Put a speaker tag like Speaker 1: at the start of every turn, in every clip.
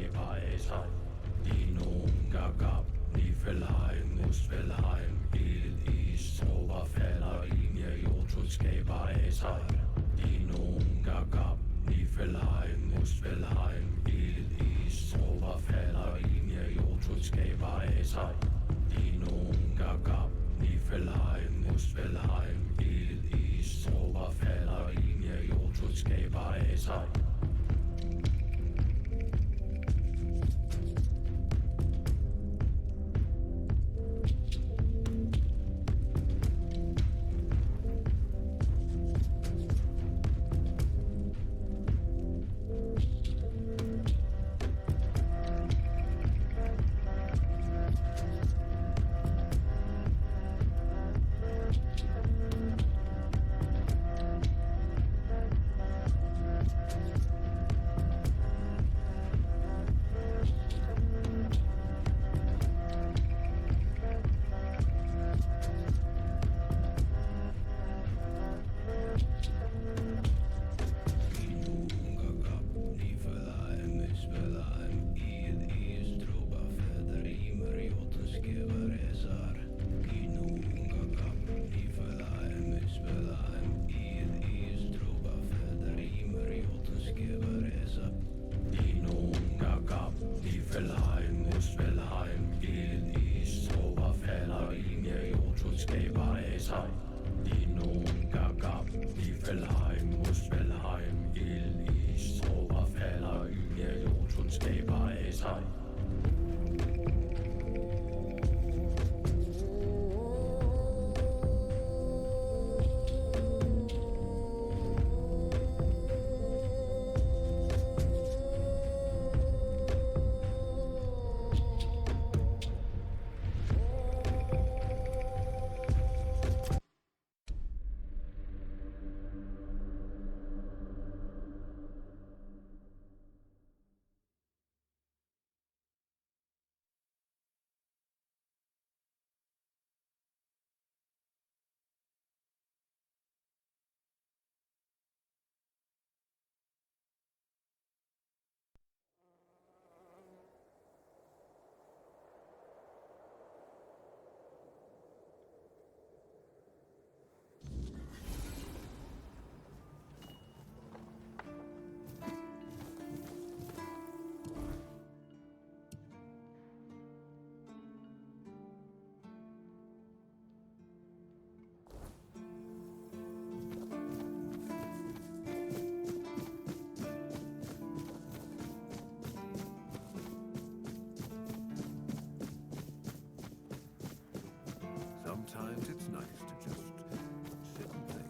Speaker 1: Skæberasser. Dinum, Gagab, Nifelheim, Muspelheim, Ild, Is, Trover, falder ind i Jotul, Skæberasser. Dinum, Gagab, Nifelheim, Muspelheim, Ild, Is, Trover, falder ind i Jotul, Skæberasser. Dinum, Gagab, Nifelheim, Muspelheim, Ild, Is, Trover, falder ind i Jotul, Skæberasser.
Speaker 2: Sometimes it's nice to just sit and think.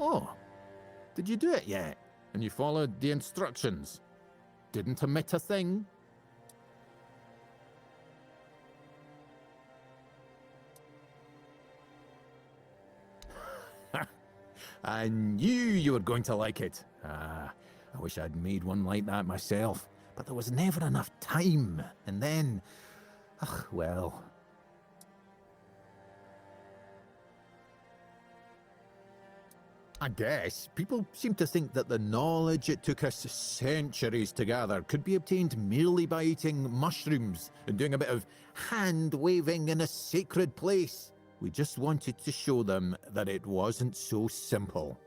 Speaker 3: Oh, did you do it yet? And you followed the instructions? Didn't omit a thing? I knew you were going to like it. Ah, I wish I'd made one like that myself, but there was never enough time. And then, well. I guess people seem to think that the knowledge it took us centuries to gather could be obtained merely by eating mushrooms and doing a bit of hand-waving in a sacred place. We just wanted to show them that it wasn't so simple.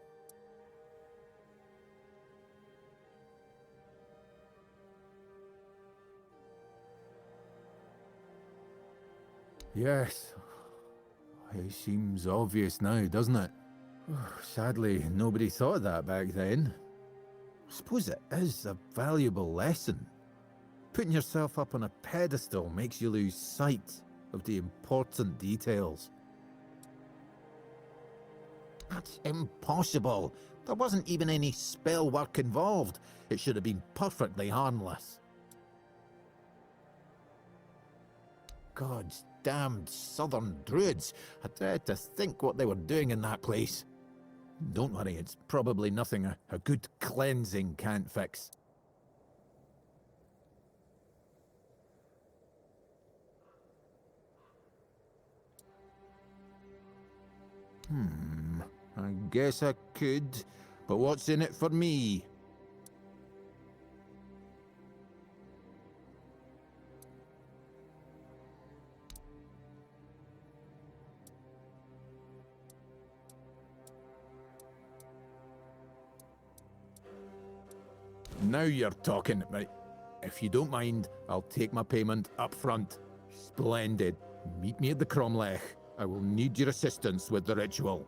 Speaker 3: Yes, it seems obvious now, doesn't it? Sadly, nobody thought of that back then. I suppose it is a valuable lesson. Putting yourself up on a pedestal makes you lose sight of the important details. That's impossible. There wasn't even any spell work involved. It should have been perfectly harmless. God's damned southern druids. I dread to think what they were doing in that place. Don't worry, it's probably nothing a good cleansing can't fix. I guess I could, but what's in it for me? Now you're talking. Right. If you don't mind, I'll take my payment up front. Splendid. Meet me at the Cromlech. I will need your assistance with the ritual.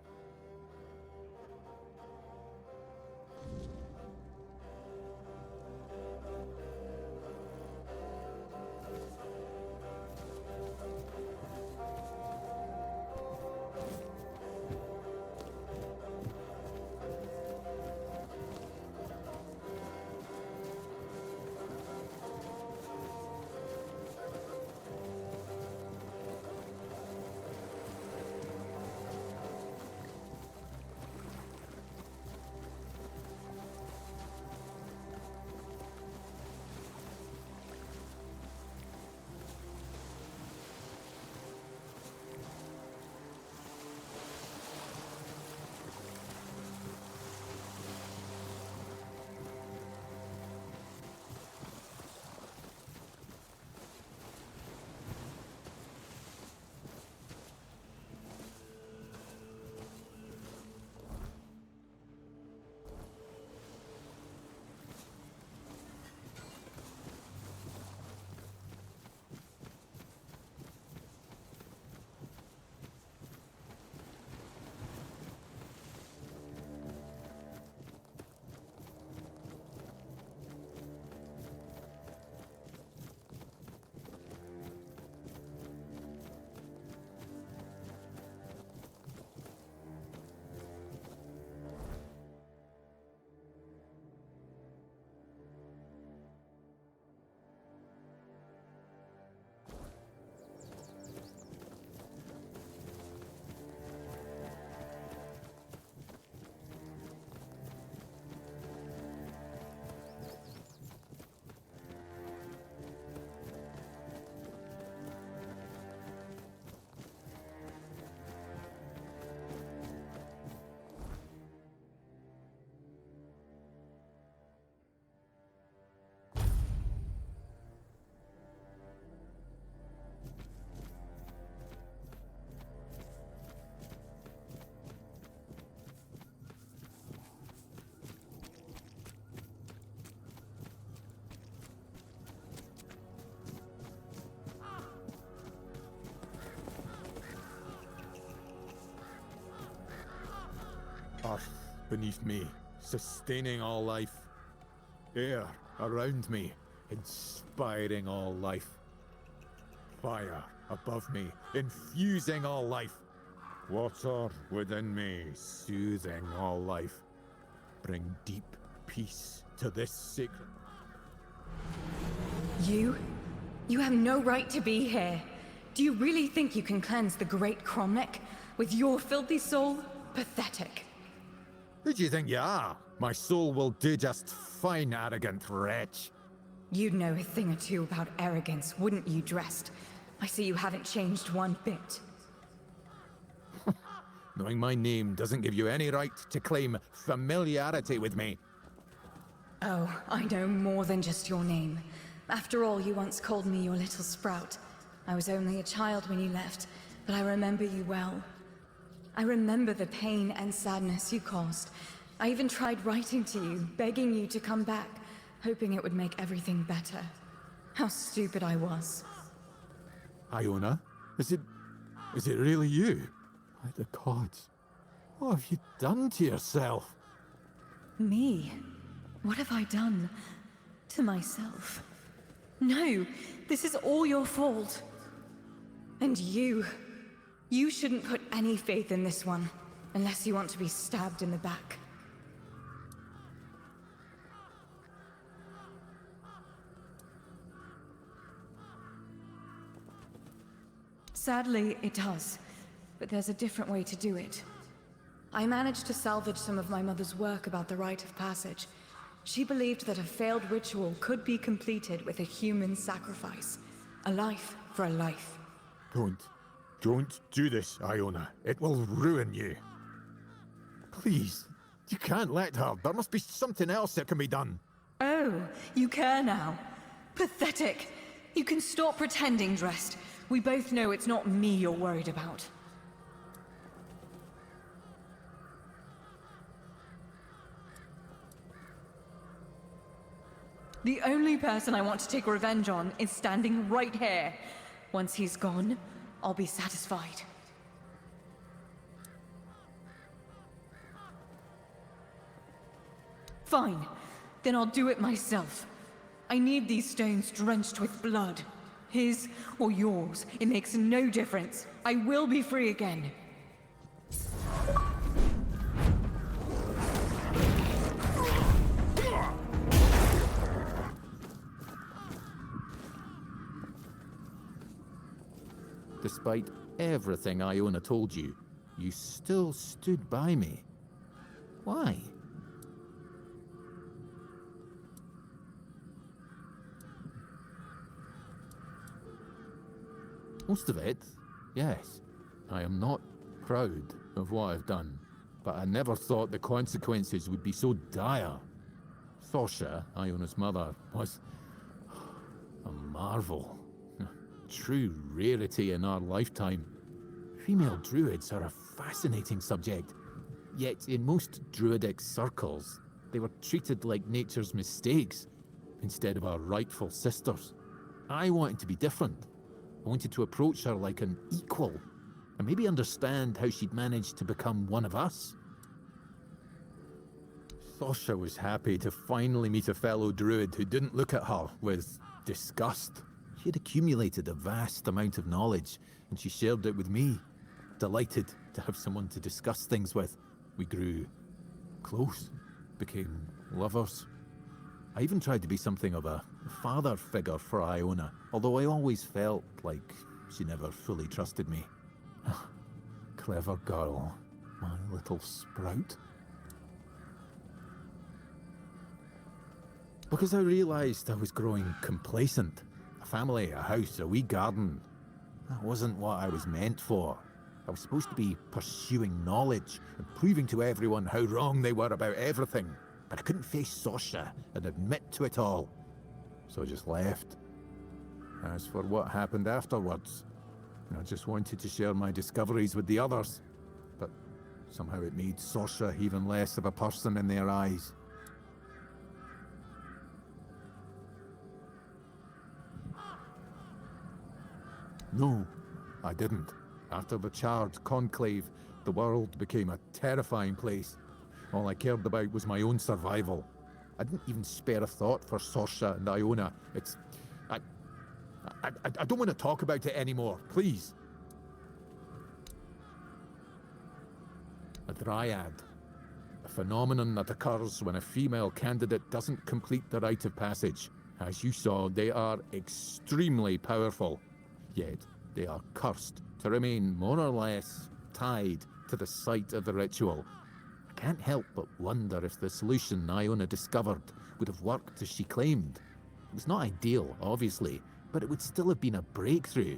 Speaker 3: Earth beneath me, sustaining all life. Air around me, inspiring all life. Fire above me, infusing all life. Water within me, soothing all life. Bring deep peace to this sacred...
Speaker 4: You? You have no right to be here. Do you really think you can cleanse the great Cromlech with your filthy soul? Pathetic.
Speaker 3: Who do you think you are? My soul will do just fine, arrogant wretch.
Speaker 4: You'd know a thing or two about arrogance, wouldn't you, Dressed? I see you haven't changed one bit.
Speaker 3: Knowing my name doesn't give you any right to claim familiarity with me.
Speaker 4: Oh, I know more than just your name. After all, you once called me your little sprout. I was only a child when you left, but I remember you well. I remember the pain and sadness you caused. I even tried writing to you, begging you to come back, hoping it would make everything better. How stupid I was.
Speaker 3: Iona? Is it really you? By the gods. What have you done to yourself?
Speaker 4: Me? What have I done? To myself? No, this is all your fault. And you shouldn't put any faith in this one, unless you want to be stabbed in the back. Sadly, it does, but there's a different way to do it. I managed to salvage some of my mother's work about the rite of passage. She believed that a failed ritual could be completed with a human sacrifice. A life for a life.
Speaker 3: Don't do this, Iona. It will ruin you. Please, you can't let her. There must be something else that can be done.
Speaker 4: Oh, you care now. Pathetic. You can stop pretending, Dressed. We both know it's not me you're worried about. The only person I want to take revenge on is standing right here. Once he's gone, I'll be satisfied. Fine. Then I'll do it myself. I need these stones drenched with blood. His or yours, it makes no difference. I will be free again.
Speaker 3: Despite everything Iona told you, you still stood by me. Why? Most of it, yes. I am not proud of what I've done, but I never thought the consequences would be so dire. Thorsha, Iona's mother, was a marvel. True rarity in our lifetime. Female druids are a fascinating subject, yet in most druidic circles, they were treated like nature's mistakes instead of our rightful sisters. I wanted to be different. I wanted to approach her like an equal, and maybe understand how she'd managed to become one of us. Thorsha was happy to finally meet a fellow druid who didn't look at her with disgust. She had accumulated a vast amount of knowledge, and she shared it with me. Delighted to have someone to discuss things with. We grew close, became lovers. I even tried to be something of a father figure for Iona, although I always felt like she never fully trusted me. Clever girl, my little sprout. Because I realized I was growing complacent. A family, a house, a wee garden. That wasn't what I was meant for. I was supposed to be pursuing knowledge and proving to everyone how wrong they were about everything. But I couldn't face Thorsha and admit to it all. So I just left. As for what happened afterwards, I just wanted to share my discoveries with the others. But somehow it made Thorsha even less of a person in their eyes. No, I didn't. After the charred conclave, the world became a terrifying place. All I cared about was my own survival. I didn't even spare a thought for Thorsha and Iona. I don't want to talk about it anymore, please. A dryad. A phenomenon that occurs when a female candidate doesn't complete the rite of passage. As you saw, they are extremely powerful, yet they are cursed to remain more or less tied to the site of the ritual. I can't help but wonder if the solution Iona discovered would have worked as she claimed. It was not ideal, obviously, but it would still have been a breakthrough.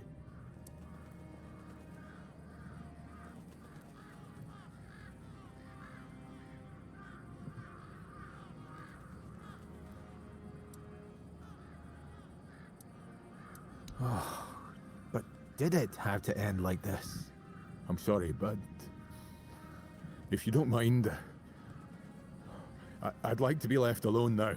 Speaker 3: But did it have to end like this? I'm sorry, but if you don't mind, I'd like to be left alone now.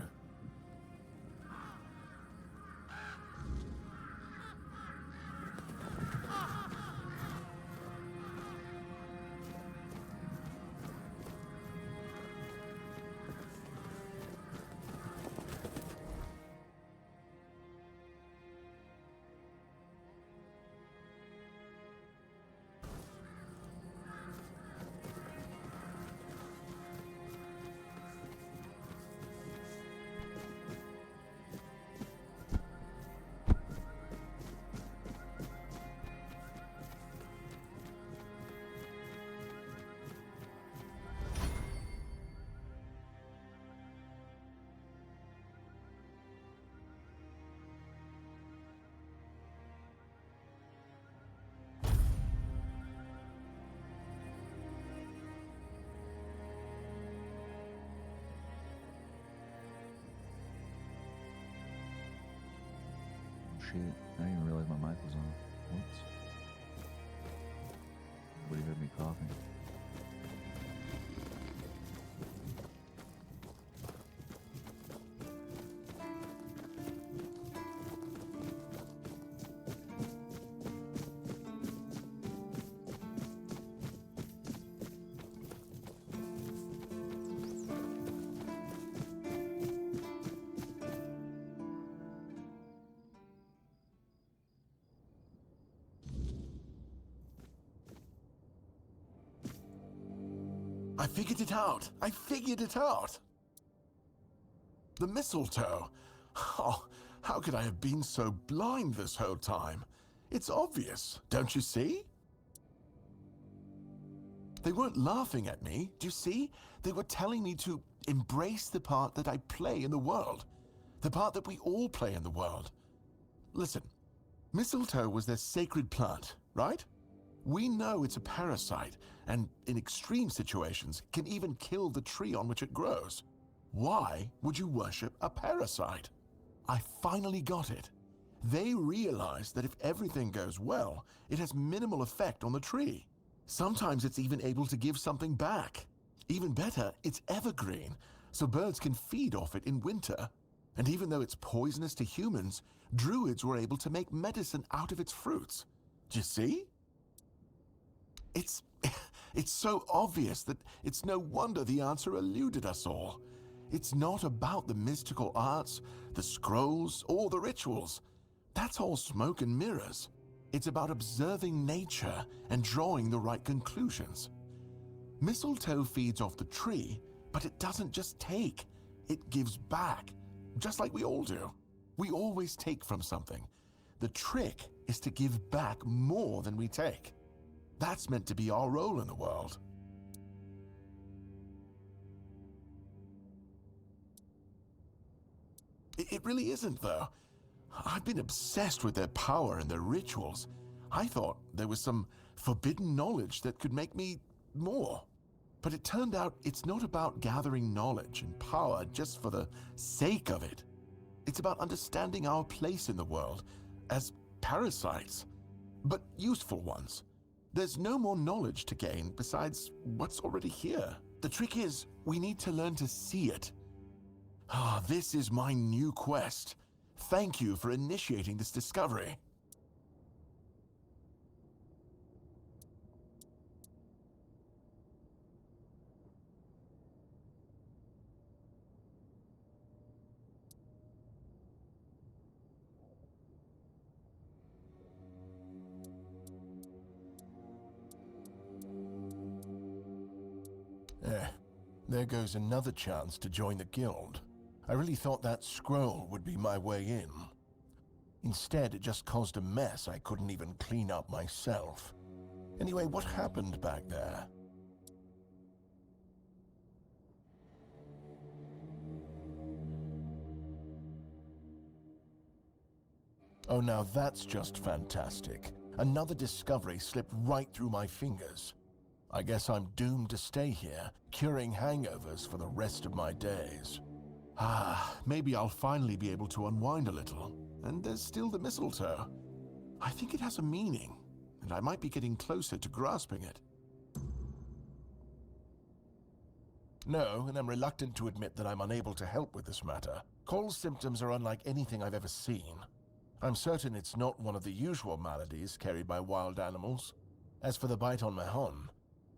Speaker 5: Shit, I didn't even realize my mic was on. Whoops. Nobody heard me coughing.
Speaker 2: I figured it out! I figured it out! The mistletoe! Oh, how could I have been so blind this whole time? It's obvious, don't you see? They weren't laughing at me, do you see? They were telling me to embrace the part that I play in the world. The part that we all play in the world. Listen, mistletoe was their sacred plant, right? We know it's a parasite, and in extreme situations, can even kill the tree on which it grows. Why would you worship a parasite? I finally got it. They realize that if everything goes well, it has minimal effect on the tree. Sometimes it's even able to give something back. Even better, it's evergreen, so birds can feed off it in winter. And even though it's poisonous to humans, druids were able to make medicine out of its fruits. Do you see? It's so obvious that it's no wonder the answer eluded us all. It's not about the mystical arts, the scrolls, or the rituals. That's all smoke and mirrors. It's about observing nature and drawing the right conclusions. Mistletoe feeds off the tree, but it doesn't just take. It gives back, just like we all do. We always take from something. The trick is to give back more than we take. That's meant to be our role in the world. It really isn't, though. I've been obsessed with their power and their rituals. I thought there was some forbidden knowledge that could make me more. But it turned out it's not about gathering knowledge and power just for the sake of it. It's about understanding our place in the world as parasites, but useful ones. There's no more knowledge to gain besides what's already here. The trick is, we need to learn to see it. Ah, this is my new quest. Thank you for initiating this discovery. There goes another chance to join the guild. I really thought that scroll would be my way in. Instead, it just caused a mess I couldn't even clean up myself. Anyway, what happened back there? Oh, now that's just fantastic. Another discovery slipped right through my fingers. I guess I'm doomed to stay here, curing hangovers for the rest of my days. Maybe I'll finally be able to unwind a little. And there's still the mistletoe. I think it has a meaning, and I might be getting closer to grasping it. No, and I'm reluctant to admit that I'm unable to help with this matter. Cole's symptoms are unlike anything I've ever seen. I'm certain it's not one of the usual maladies carried by wild animals. As for the bite on Mahon,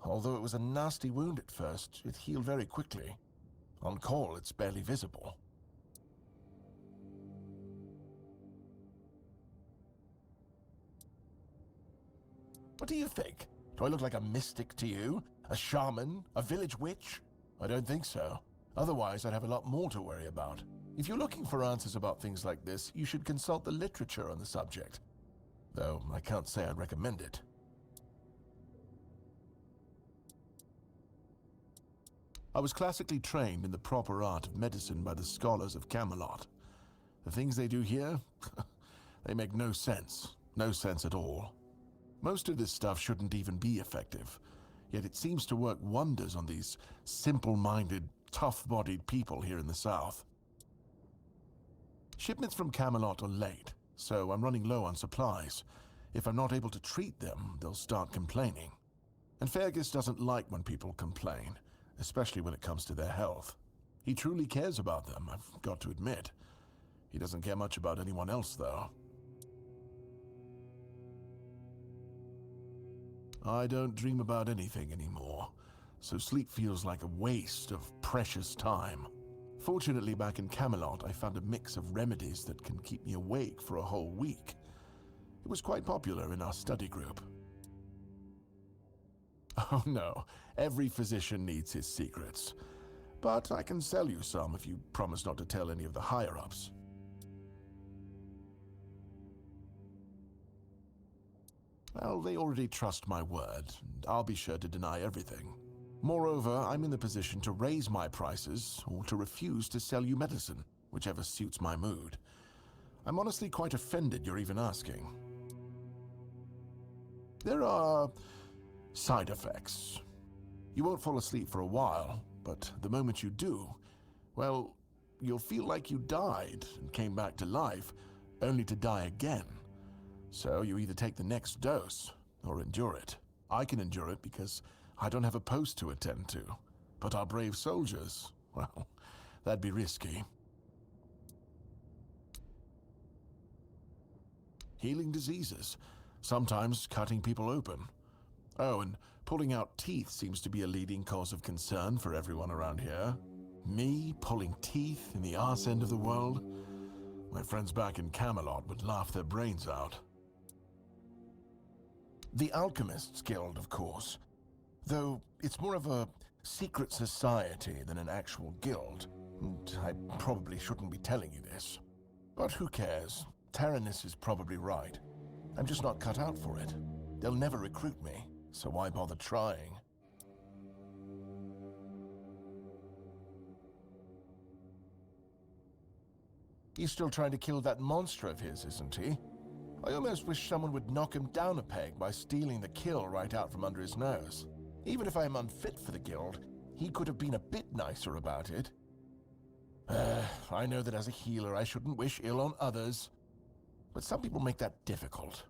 Speaker 2: although it was a nasty wound at first, it healed very quickly. On Cole, it's barely visible. What do you think? Do I look like a mystic to you? A shaman? A village witch? I don't think so. Otherwise, I'd have a lot more to worry about. If you're looking for answers about things like this, you should consult the literature on the subject. Though, I can't say I'd recommend it. I was classically trained in the proper art of medicine by the scholars of Camelot. The things they do here, they make no sense. No sense at all. Most of this stuff shouldn't even be effective, yet it seems to work wonders on these simple-minded, tough-bodied people here in the South. Shipments from Camelot are late, so I'm running low on supplies. If I'm not able to treat them, they'll start complaining. And Fergus doesn't like when people complain, especially when it comes to their health. He truly cares about them, I've got to admit. He doesn't care much about anyone else, though. I don't dream about anything anymore, so sleep feels like a waste of precious time. Fortunately, back in Camelot, I found a mix of remedies that can keep me awake for a whole week. It was quite popular in our study group. Oh no, every physician needs his secrets. But I can sell you some if you promise not to tell any of the higher-ups. Well, they already trust my word, and I'll be sure to deny everything. Moreover, I'm in the position to raise my prices or to refuse to sell you medicine, whichever suits my mood. I'm honestly quite offended you're even asking. There are side effects. You won't fall asleep for a while, but the moment you do, well, you'll feel like you died and came back to life, only to die again. So you either take the next dose or endure it. I can endure it because I don't have a post to attend to. But our brave soldiers, well, that'd be risky. Healing diseases, sometimes cutting people open. Oh, and pulling out teeth seems to be a leading cause of concern for everyone around here. Me pulling teeth in the arse end of the world? My friends back in Camelot would laugh their brains out. The Alchemists Guild, of course. Though it's more of a secret society than an actual guild. And I probably shouldn't be telling you this. But who cares? Taranis is probably right. I'm just not cut out for it. They'll never recruit me, so why bother trying? He's still trying to kill that monster of his, isn't he? I almost wish someone would knock him down a peg by stealing the kill right out from under his nose. Even if I'm unfit for the guild, he could have been a bit nicer about it. I know that as a healer I shouldn't wish ill on others, but some people make that difficult.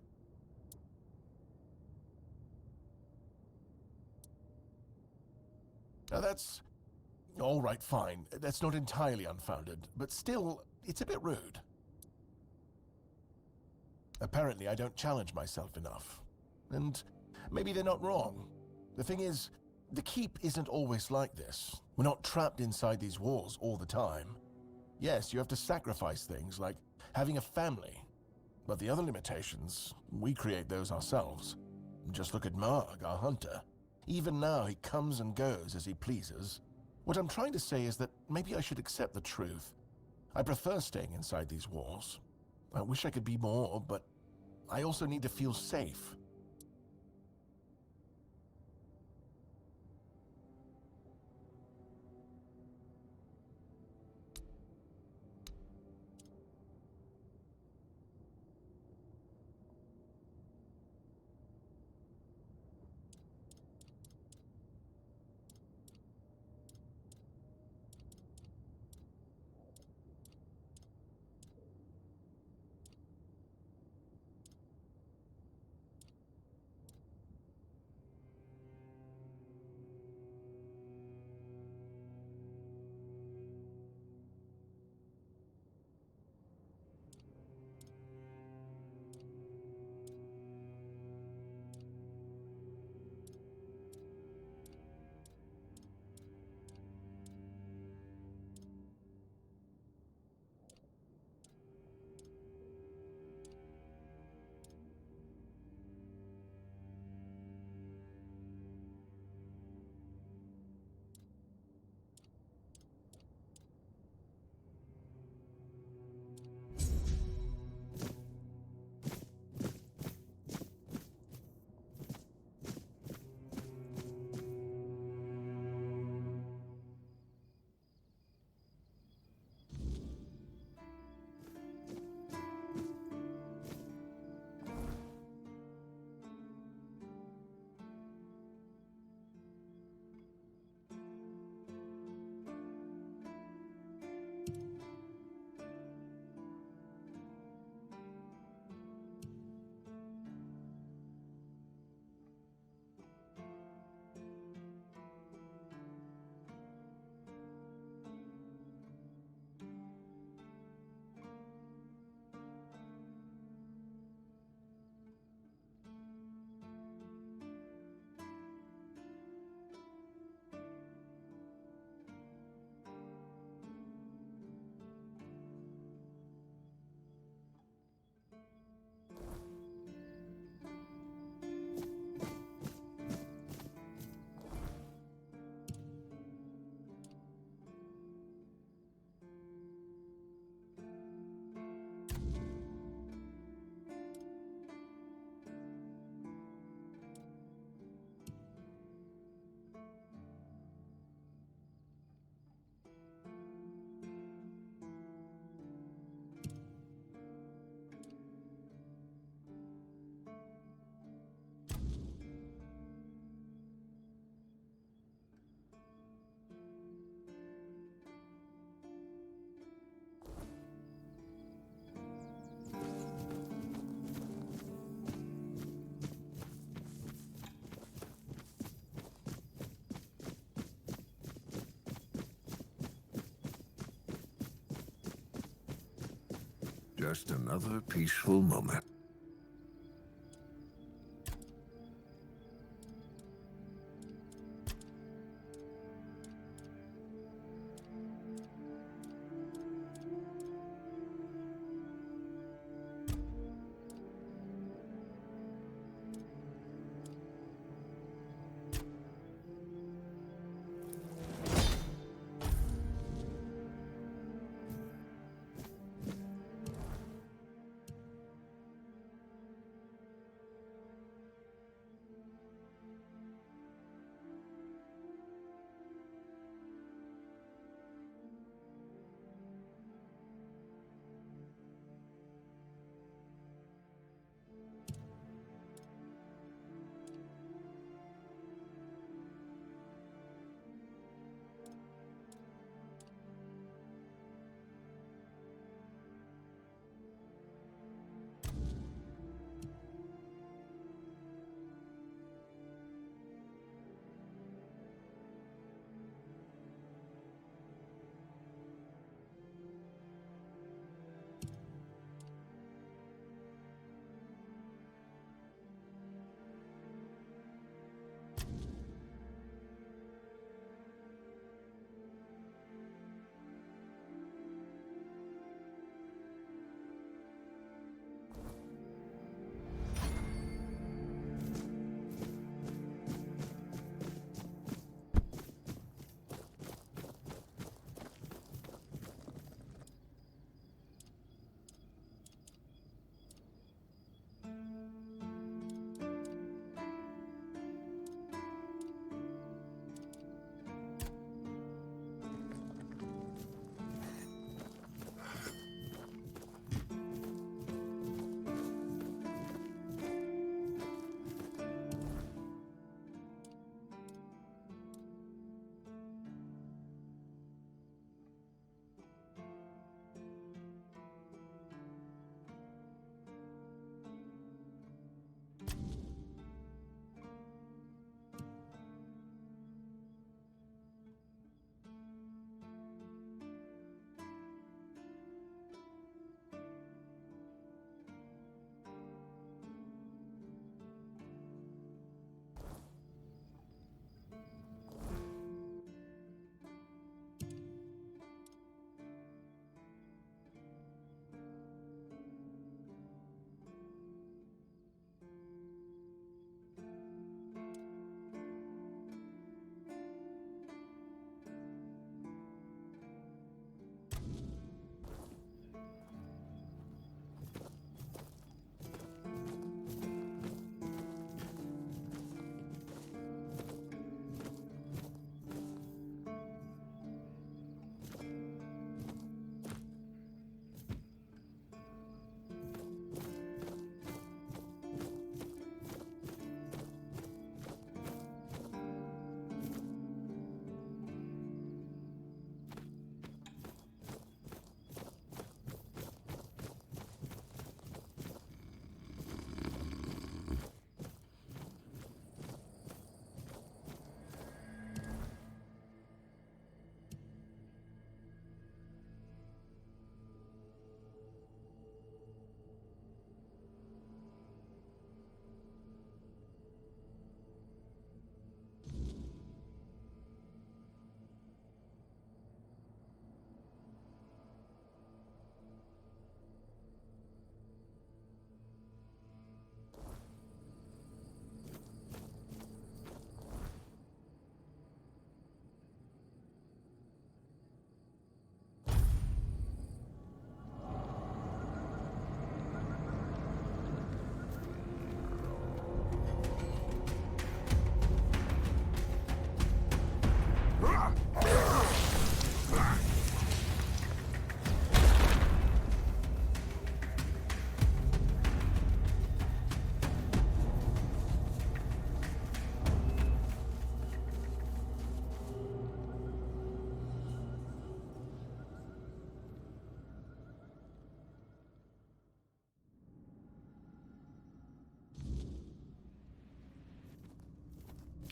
Speaker 2: Now that's... all right, fine. That's not entirely unfounded, but still, it's a bit rude. Apparently, I don't challenge myself enough. And maybe they're not wrong. The thing is, the keep isn't always like this. We're not trapped inside these walls all the time. Yes, you have to sacrifice things like having a family. But the other limitations, we create those ourselves. Just look at Marg, our hunter. Even now, he comes and goes as he pleases. What I'm trying to say is that maybe I should accept the truth. I prefer staying inside these walls. I wish I could be more, but I also need to feel safe.
Speaker 6: Just another peaceful moment.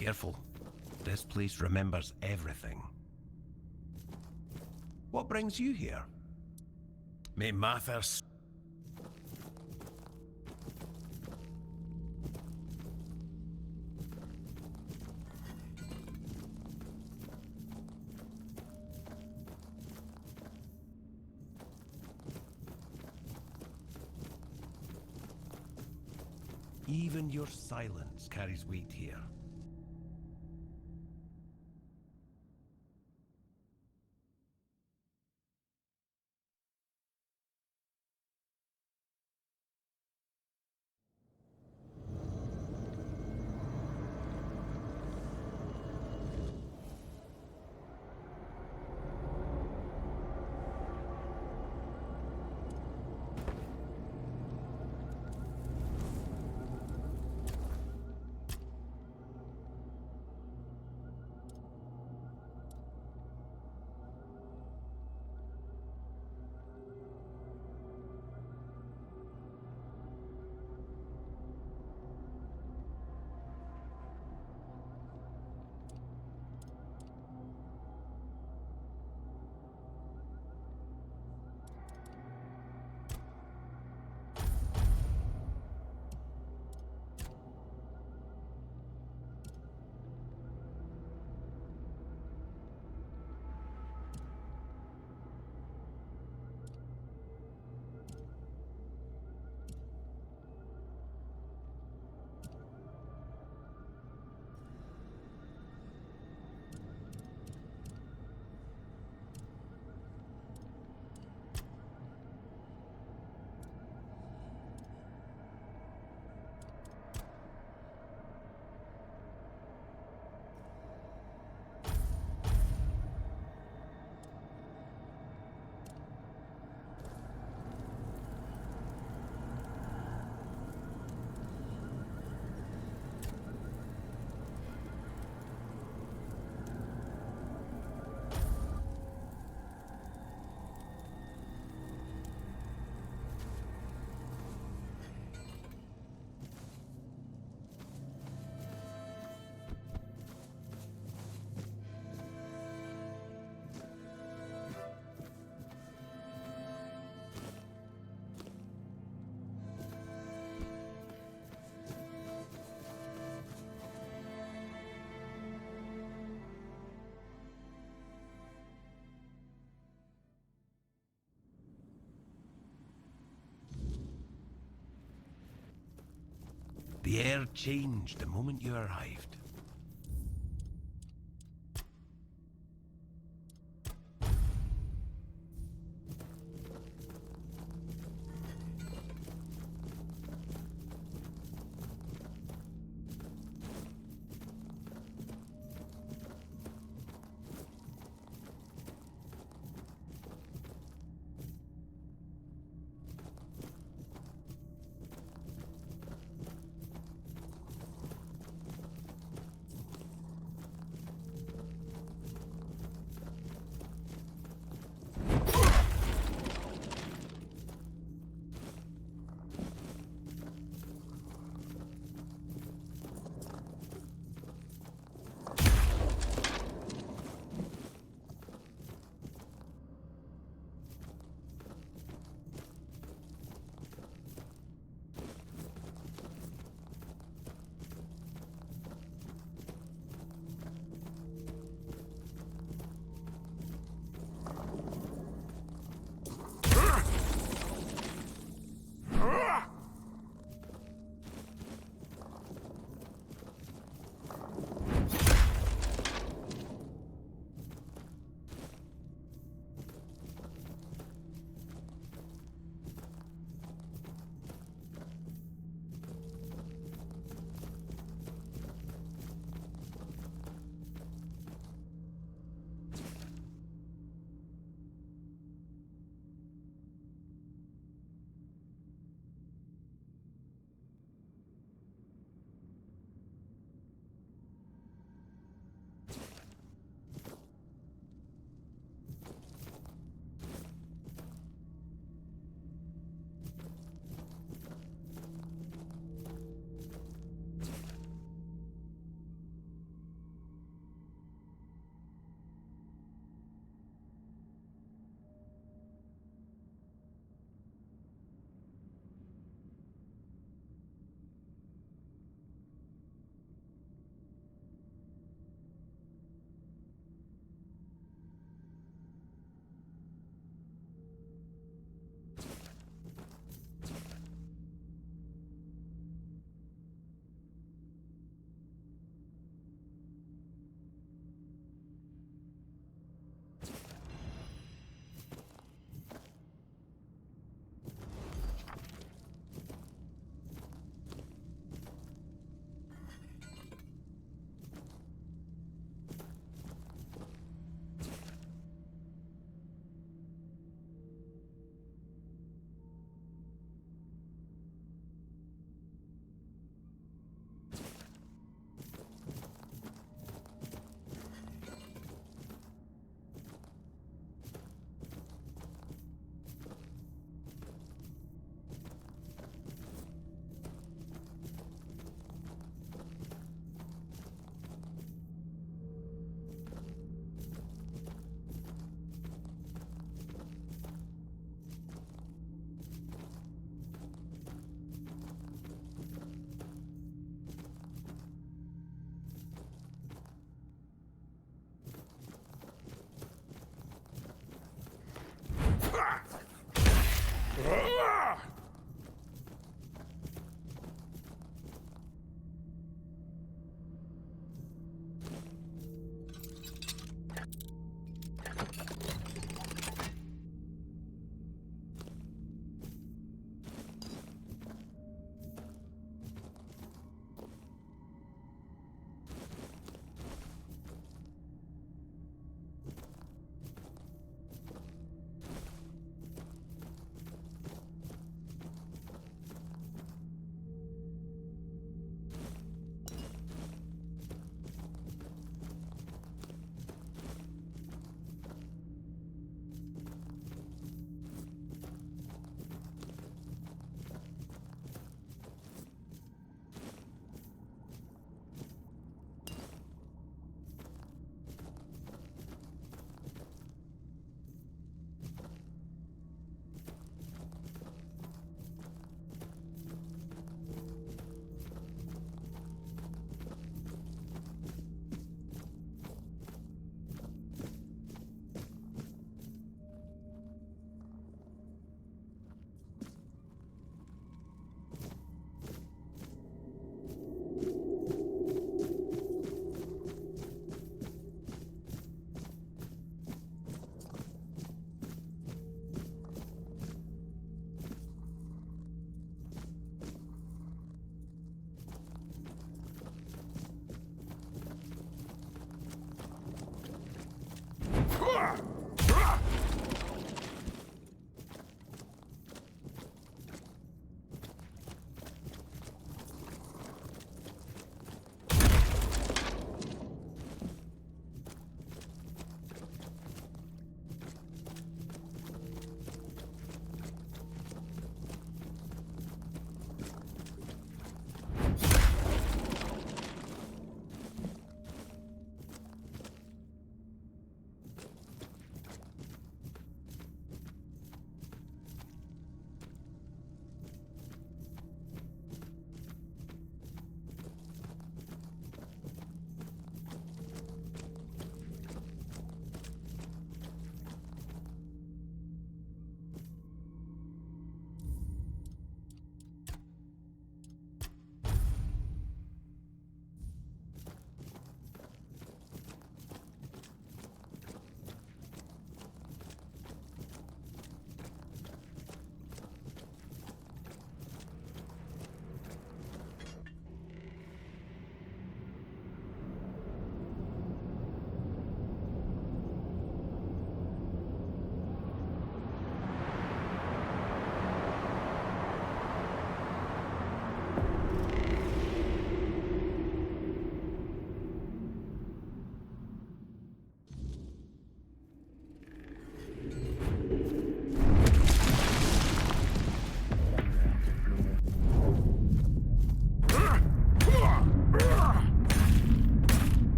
Speaker 7: Careful. This place remembers everything. What brings you here? Me matters. Even your silence carries weight here. The air changed the moment you arrived.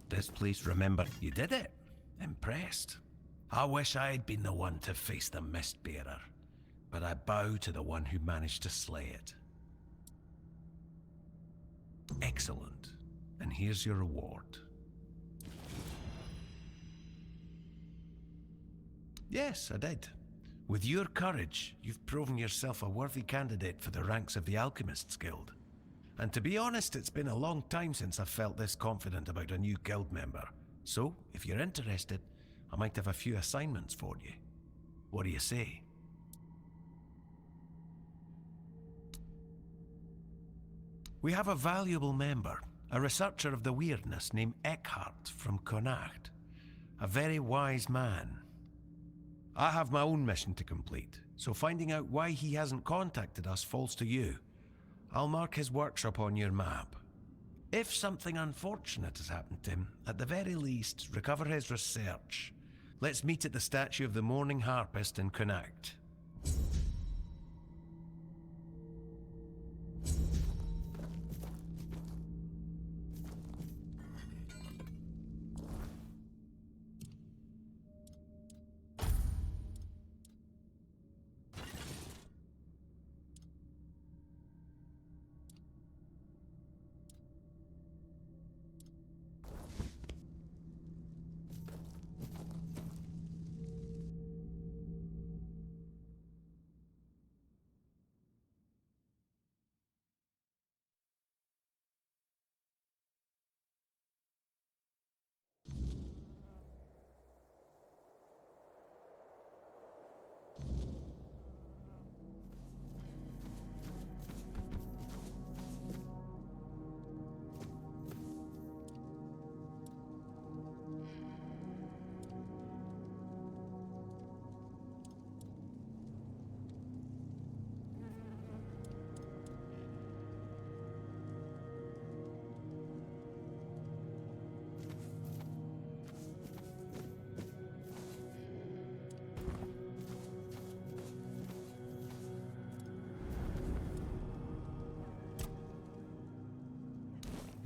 Speaker 7: displeased, remember you did it. Impressed. I wish I'd been the one to face the Mistbearer, but I bow to the one who managed to slay it. Excellent. And here's your reward. Yes, I did. With your courage, you've proven yourself a worthy candidate for the ranks of the Alchemists Guild. And to be honest, it's been a long time since I've felt this confident about a new guild member. So, if you're interested, I might have a few assignments for you. What do you say? We have a valuable member, a researcher of the weirdness named Eckhart from Connacht. A very wise man. I have my own mission to complete, so finding out why he hasn't contacted us falls to you. I'll mark his workshop on your map. If something unfortunate has happened to him, at the very least, recover his research. Let's meet at the statue of the Morning Harpist in Connacht.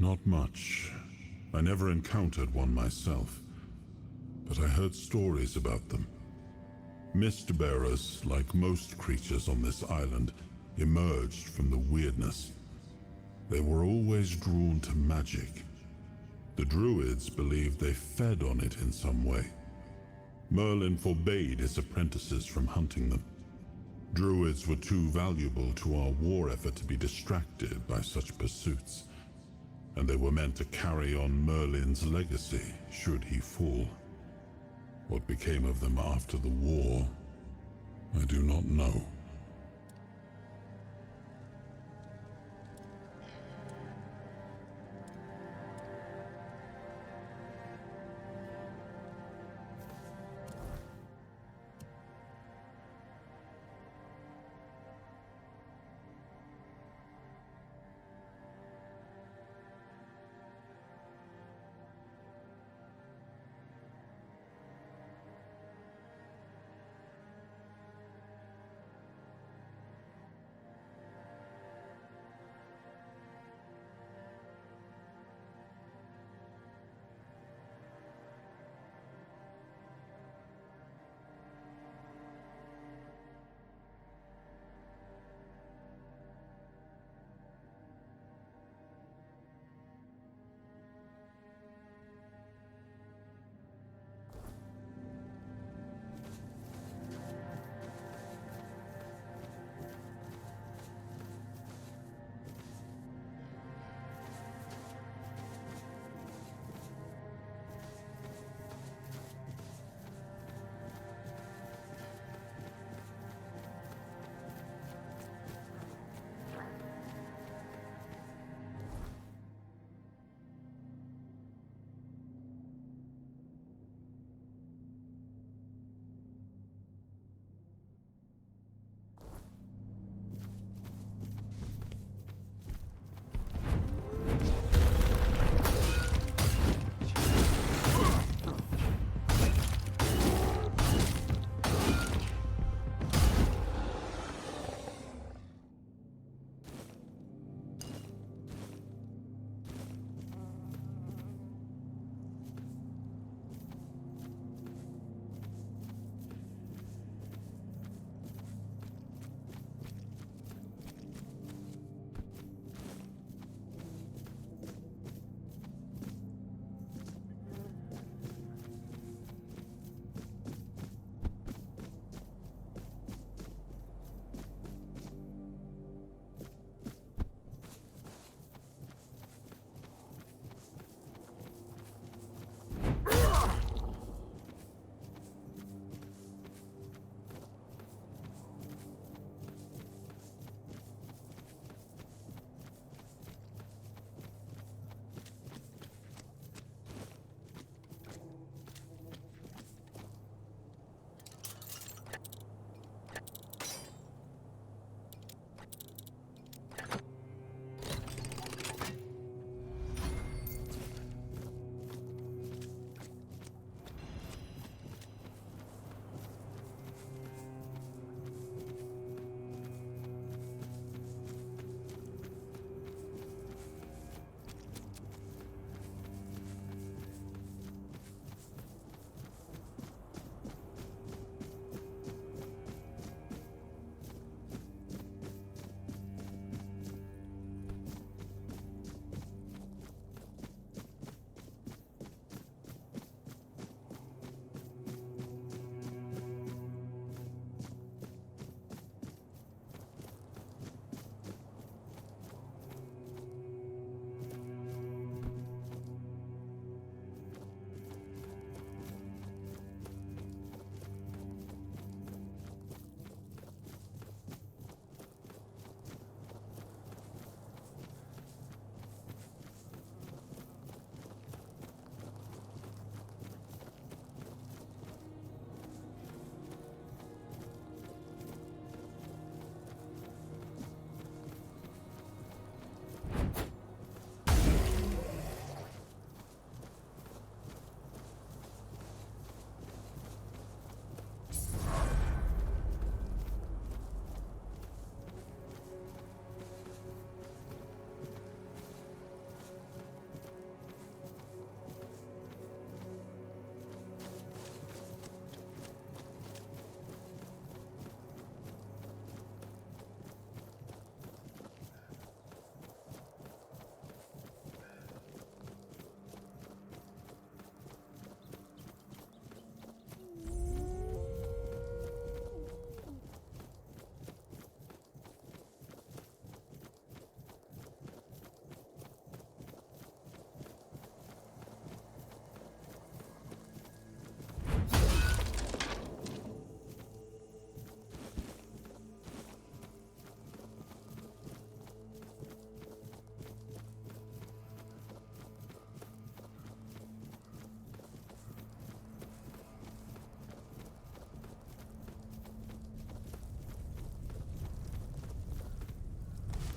Speaker 8: Not much. I never encountered one myself, but I heard stories about them. Mistbearers, like most creatures on this island, emerged from the weirdness. They were always drawn to magic. The druids believed they fed on it in some way. Merlin forbade his apprentices from hunting them. Druids were too valuable to our war effort to be distracted by such pursuits, and they were meant to carry on Merlin's legacy should he fall. What became of them after the war, I do not know.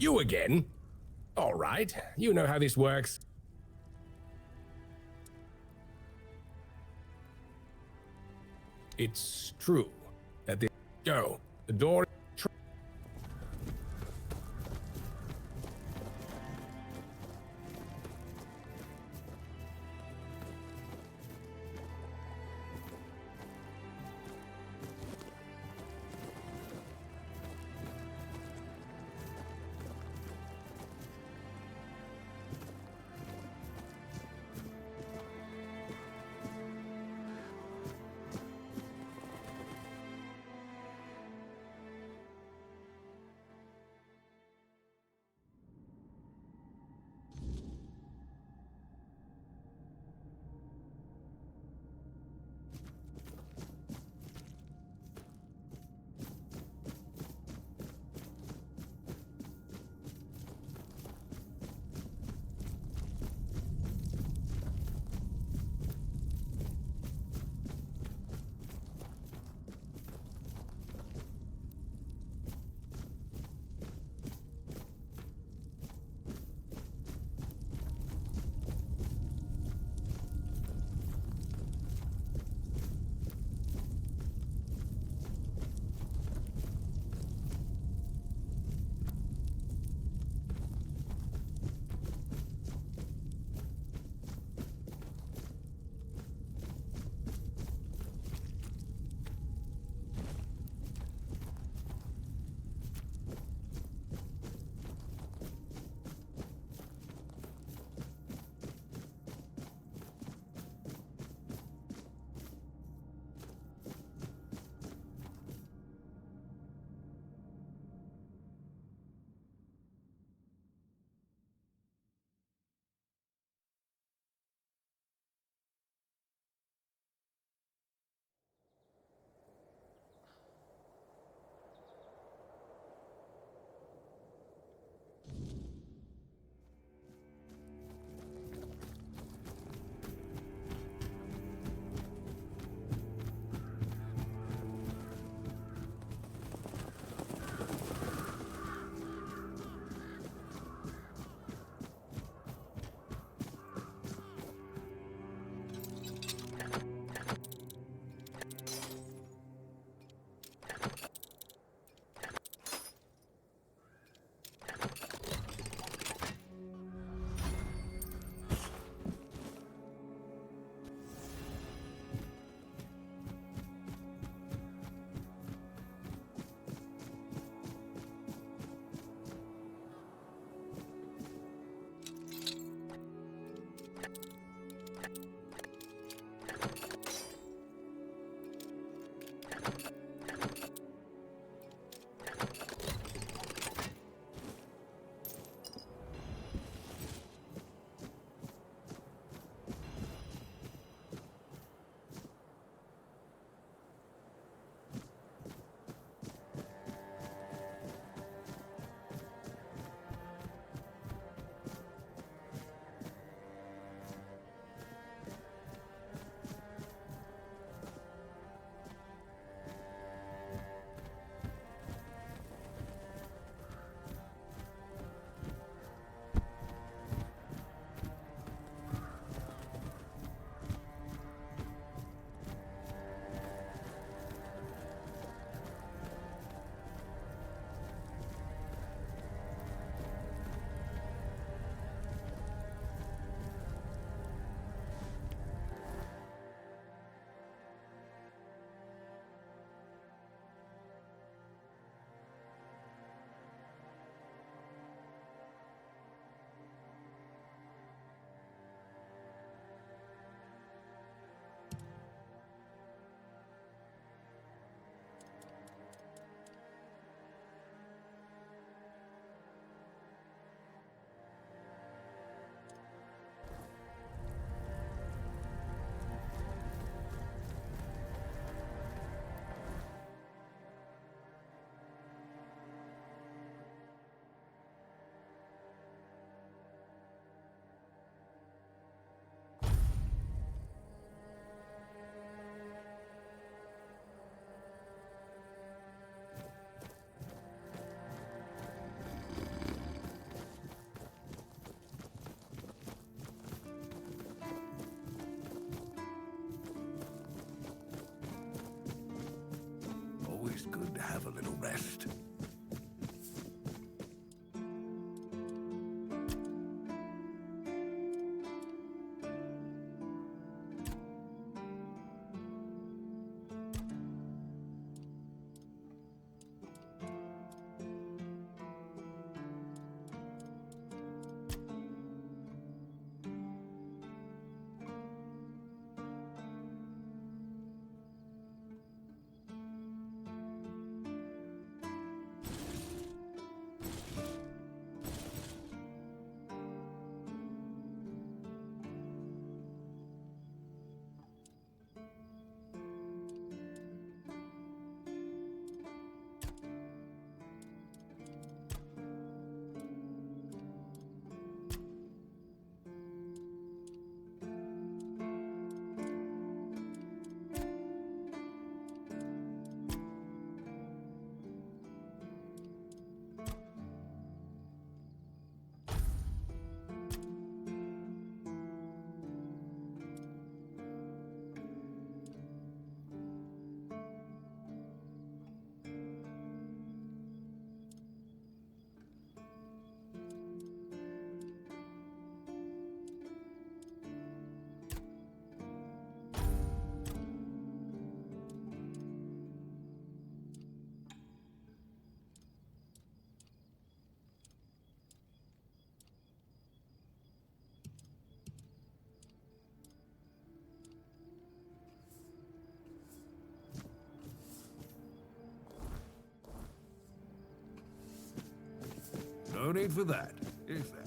Speaker 9: You again? All right, you know how this works. It's true that the door.
Speaker 6: always good to have a little rest. No need for that, is there?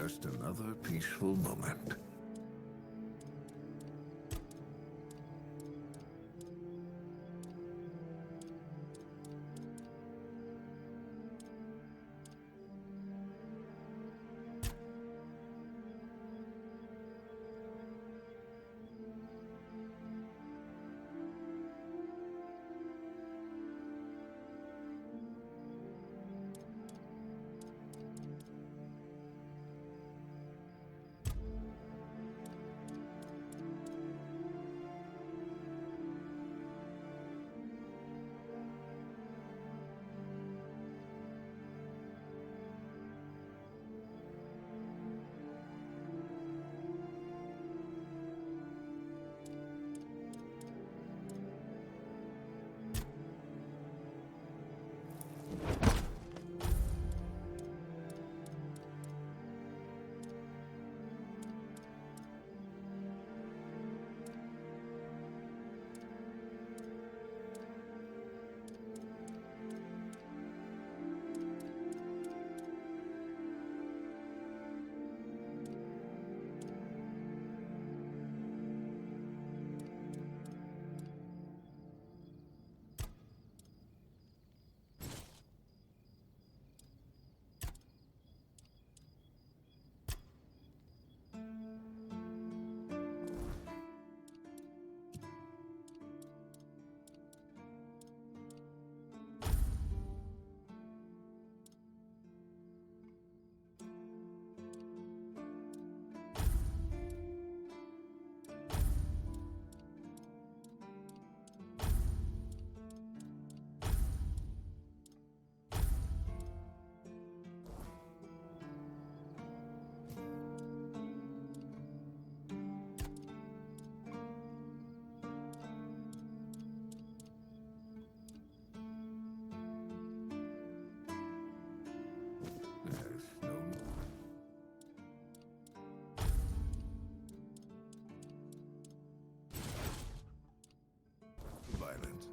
Speaker 6: Just another peaceful moment. Violence.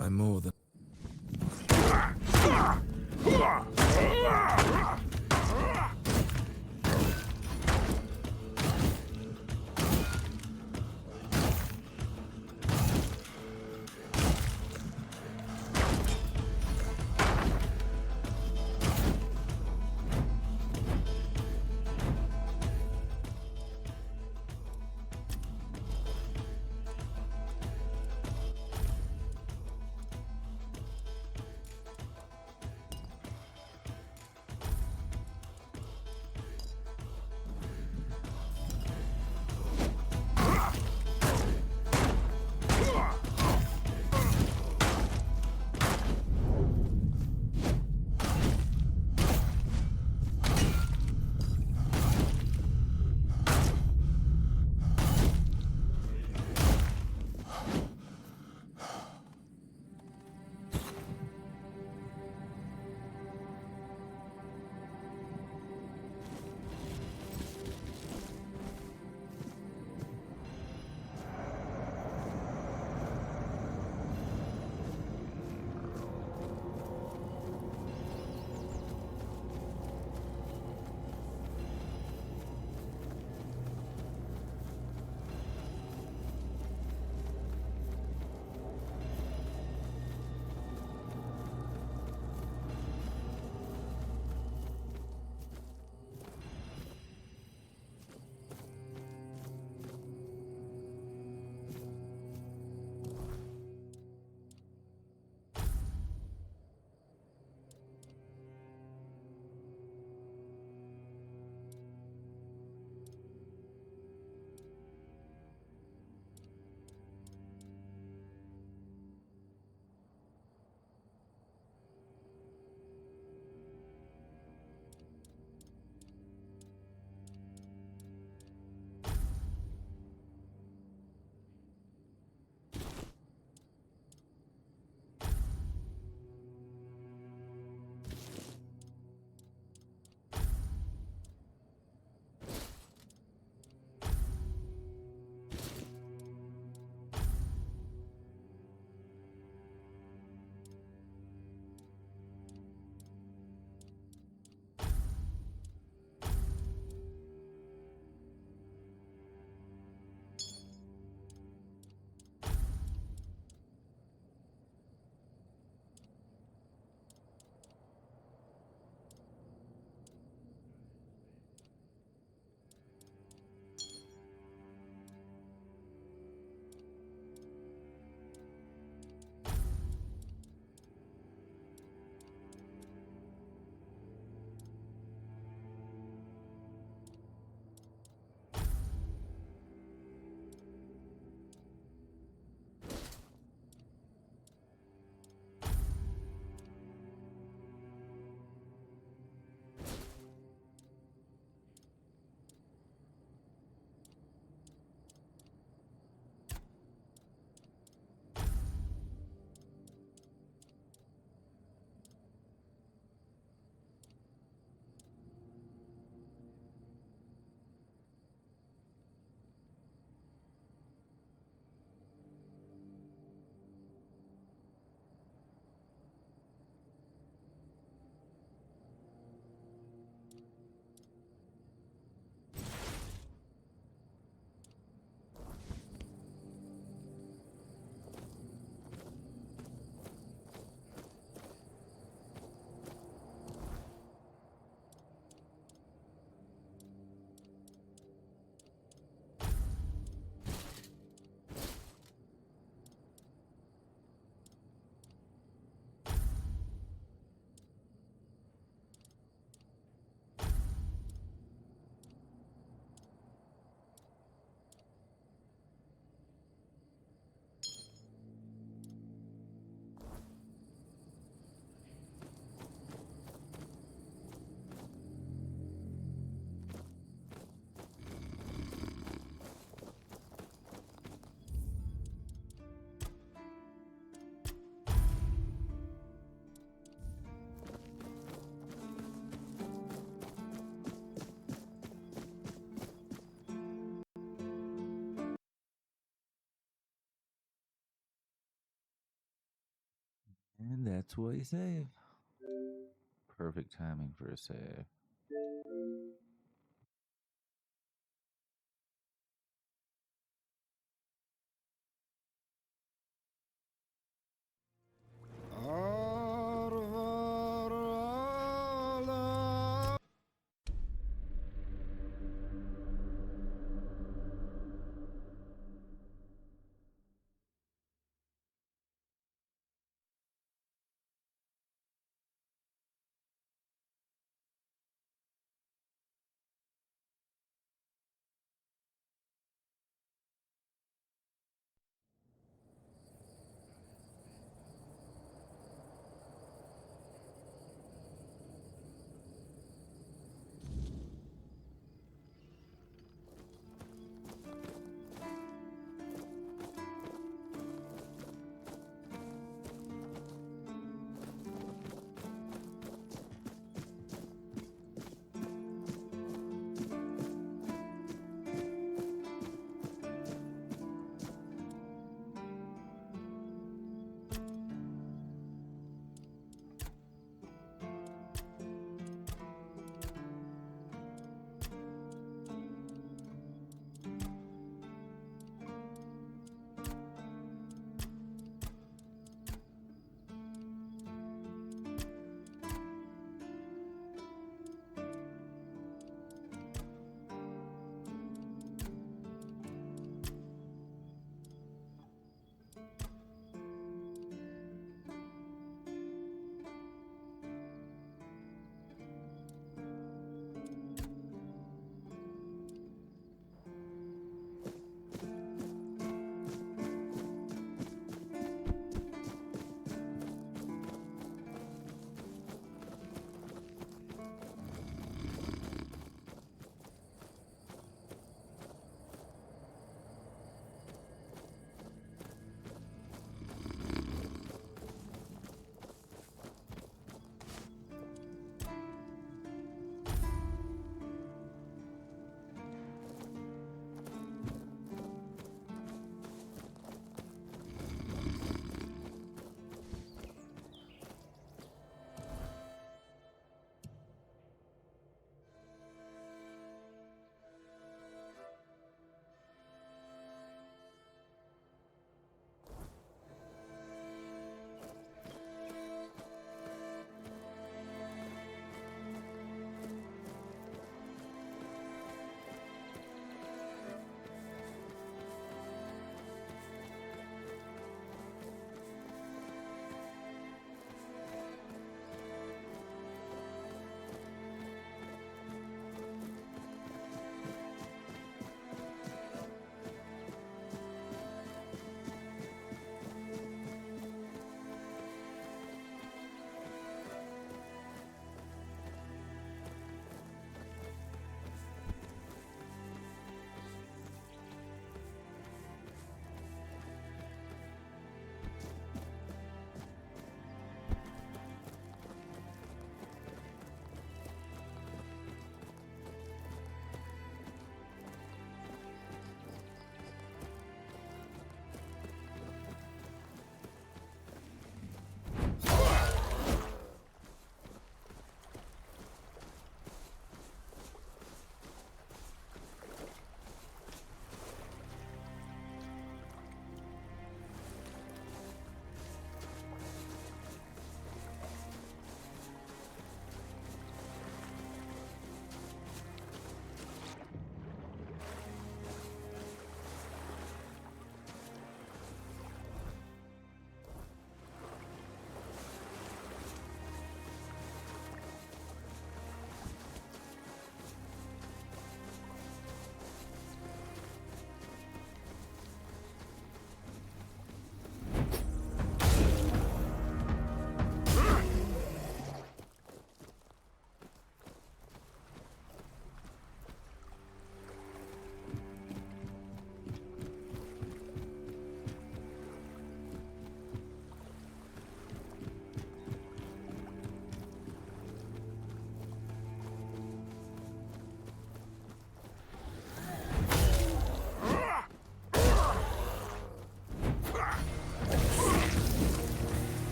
Speaker 6: I'm more than...
Speaker 5: And that's why you save. Perfect timing for a save.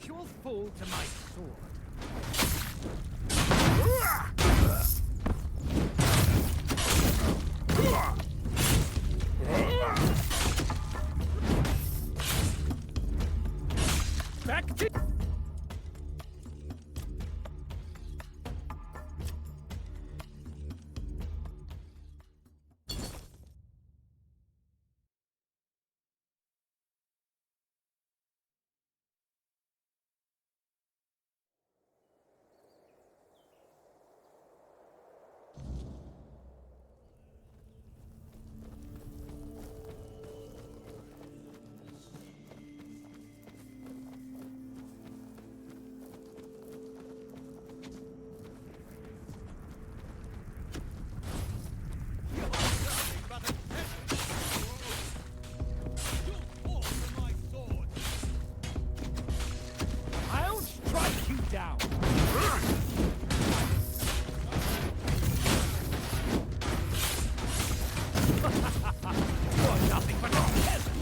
Speaker 10: perpetual fool to my sword. Back to... I'll strike you down! You're nothing but a peasant!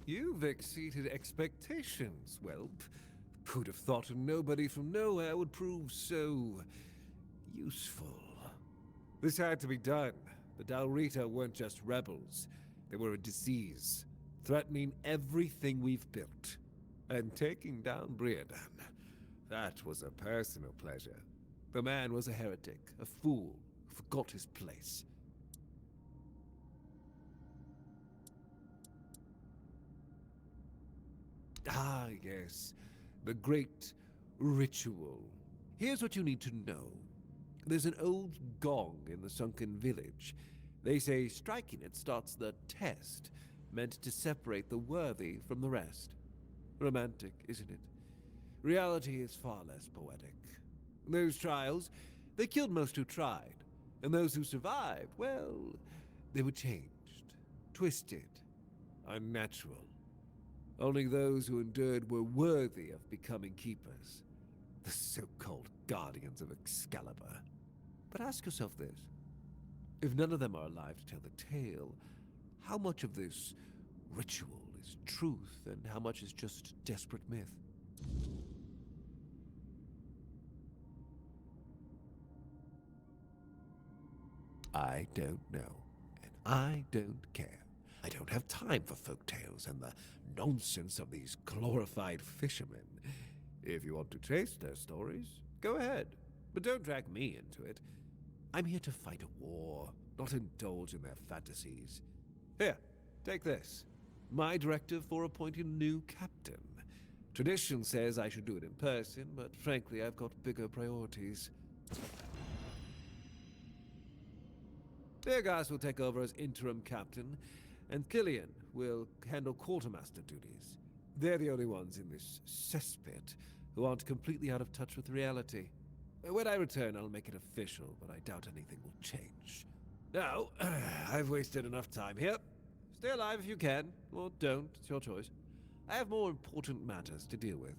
Speaker 6: You've exceeded expectations, whelp. Who'd have thought a nobody from nowhere would prove so... useful? This had to be done. The Dalrita weren't just rebels. They were a disease, threatening everything we've built. And taking down Breadan, that was a personal pleasure. The man was a heretic, a fool, who forgot his place. Ah, yes. The great ritual. Here's what you need to know. There's an old gong in the sunken village. They say striking it starts the test, meant to separate the worthy from the rest. Romantic, isn't it? Reality is far less poetic. Those trials, they killed most who tried. And those who survived, well, they were changed, twisted, unnatural. Only those who endured were worthy of becoming keepers. The so-called guardians of Excalibur. But ask yourself this. If none of them are alive to tell the tale, how much of this ritual is truth and how much is just desperate myth? I don't know, and I don't care. I don't have time for folktales and the nonsense of these glorified fishermen. If you want to trace their stories, go ahead, but don't drag me into it. I'm here to fight a war, not indulge in their fantasies. Here, take this. My directive for appointing a new captain. Tradition says I should do it in person, but frankly, I've got bigger priorities. Beergas will take over as interim captain, and Killian will handle quartermaster duties. They're the only ones in this cesspit who aren't completely out of touch with reality. When I return, I'll make it official, but I doubt anything will change. Now, I've wasted enough time here. Stay alive if you can, or don't, it's your choice. I have more important matters to deal with.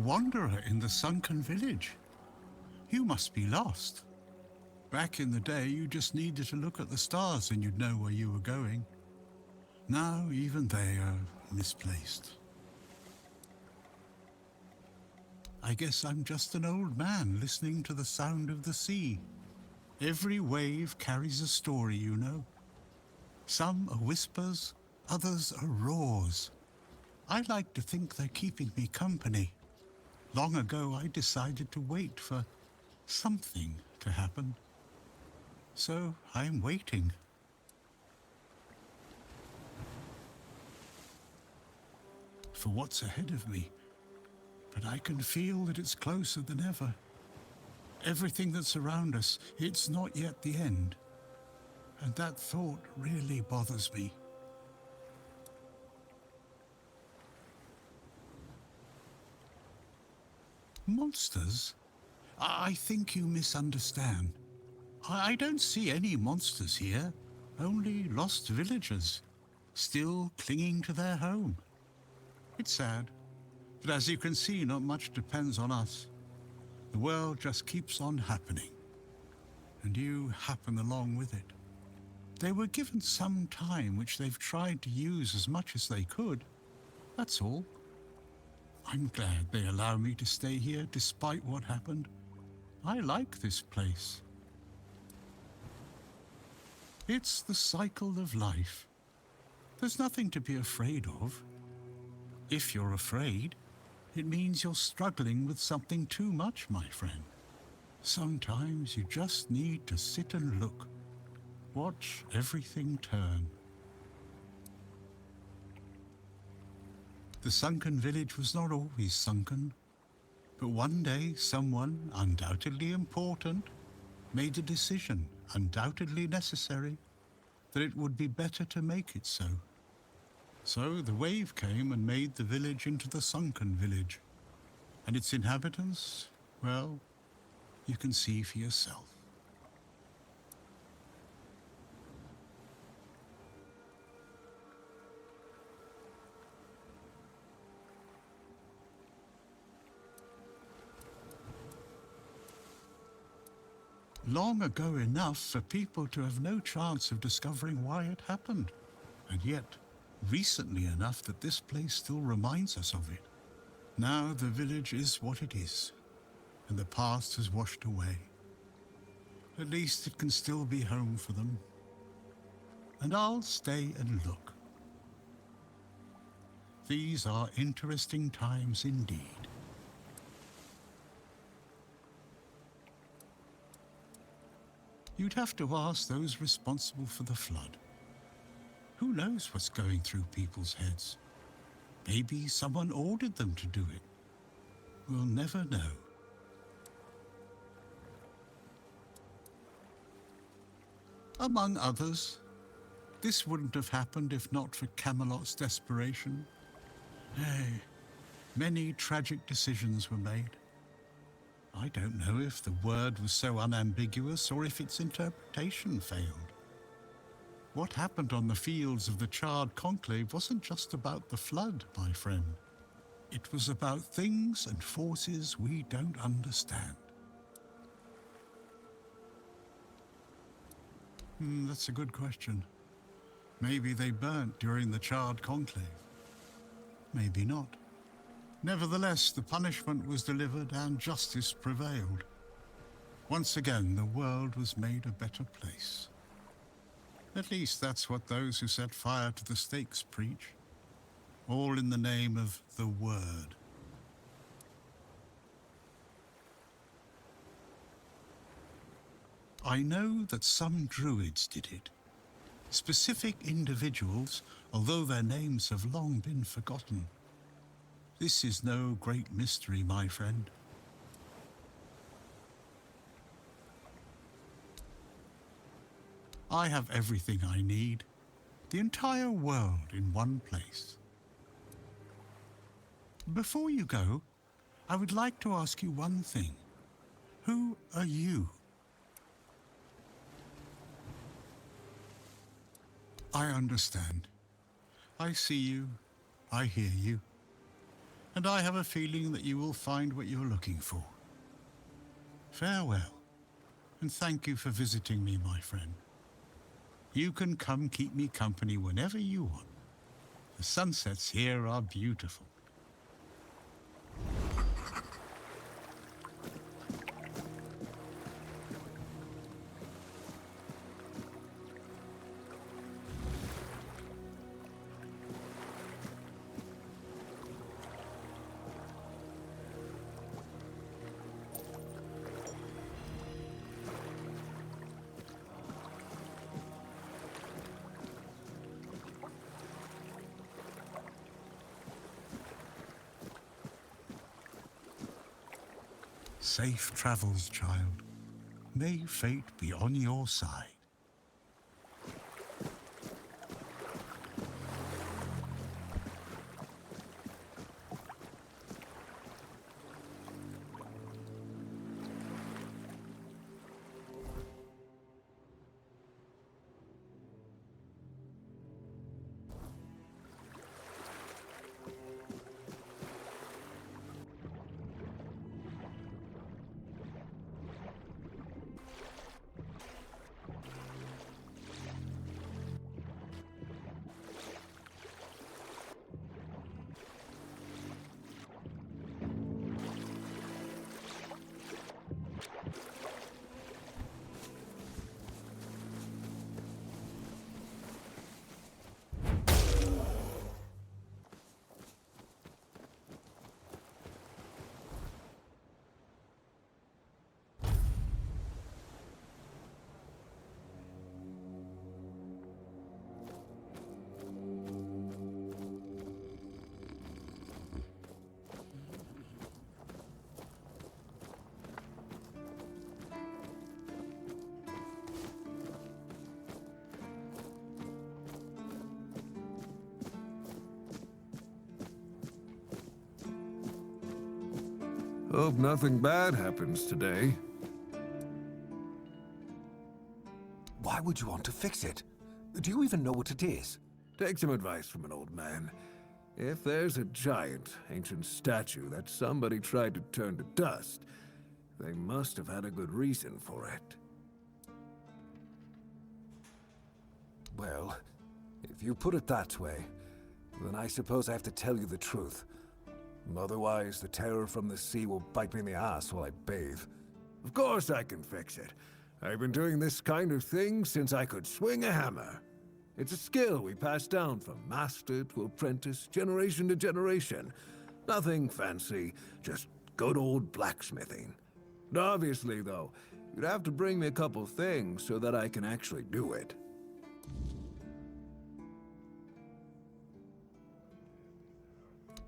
Speaker 11: wanderer in the sunken village. You must be lost. Back in the day, you just needed to look at the stars and you'd know where you were going. Now, even they are misplaced. I guess I'm just an old man listening to the sound of the sea. Every wave carries a story, you know. Some are whispers, others are roars. I like to think they're keeping me company. Long ago, I decided to wait for something to happen. So I'm waiting. For what's ahead of me. But I can feel that it's closer than ever. Everything that's around us, it's not yet the end. And that thought really bothers me. Monsters? I think you misunderstand. I don't see any monsters here, only lost villagers, still clinging to their home. It's sad, but as you can see, not much depends on us. The world just keeps on happening, and you happen along with it. They were given some time which they've tried to use as much as they could. That's all. I'm glad they allow me to stay here despite what happened. I like this place. It's the cycle of life. There's nothing to be afraid of. If you're afraid, it means you're struggling with something too much, my friend. Sometimes you just need to sit and look. Watch everything turn. The sunken village was not always sunken, but one day someone, undoubtedly important, made a decision, undoubtedly necessary, that it would be better to make it so. So the wave came and made the village into the sunken village. And its inhabitants, well, you can see for yourself. Long ago enough for people to have no chance of discovering why it happened. And yet, recently enough that this place still reminds us of it. Now the village is what it is, and the past has washed away. At least it can still be home for them. And I'll stay and look. These are interesting times indeed. You'd have to ask those responsible for the flood. Who knows what's going through people's heads? Maybe someone ordered them to do it. We'll never know. Among others, this wouldn't have happened if not for Camelot's desperation. Many tragic decisions were made. I don't know if the word was so unambiguous or if its interpretation failed. What happened on the fields of the charred conclave wasn't just about the flood, my friend. It was about things and forces we don't understand. That's a good question. Maybe they burnt during the charred conclave. Maybe not. Nevertheless, the punishment was delivered and justice prevailed. Once again, the world was made a better place. At least that's what those who set fire to the stakes preach. All in the name of the Word. I know that some druids did it. Specific individuals, although their names have long been forgotten. This is no great mystery, my friend. I have everything I need. The entire world in one place. Before you go, I would like to ask you one thing. Who are you? I understand. I see you. I hear you. and I have a feeling that you will find what you're looking for. Farewell, and thank you for visiting me, my friend. You can come keep me company whenever you want. The sunsets here are beautiful. Safe travels, child. May fate be on your side.
Speaker 6: Hope nothing bad happens today.
Speaker 12: Why would you want to fix it? Do you even know what it is?
Speaker 6: Take some advice from an old man. If there's a giant, ancient statue that somebody tried to turn to dust, they must have had a good reason for it.
Speaker 12: Well, if you put it that way, then I suppose I have to tell you the truth. Otherwise, the terror from the sea will bite me in the ass while I bathe.
Speaker 6: Of course I can fix it. I've been doing this kind of thing since I could swing a hammer. It's a skill we pass down from master to apprentice, generation to generation. Nothing fancy, just good old blacksmithing. But obviously, though, you'd have to bring me a couple things so that I can actually do it.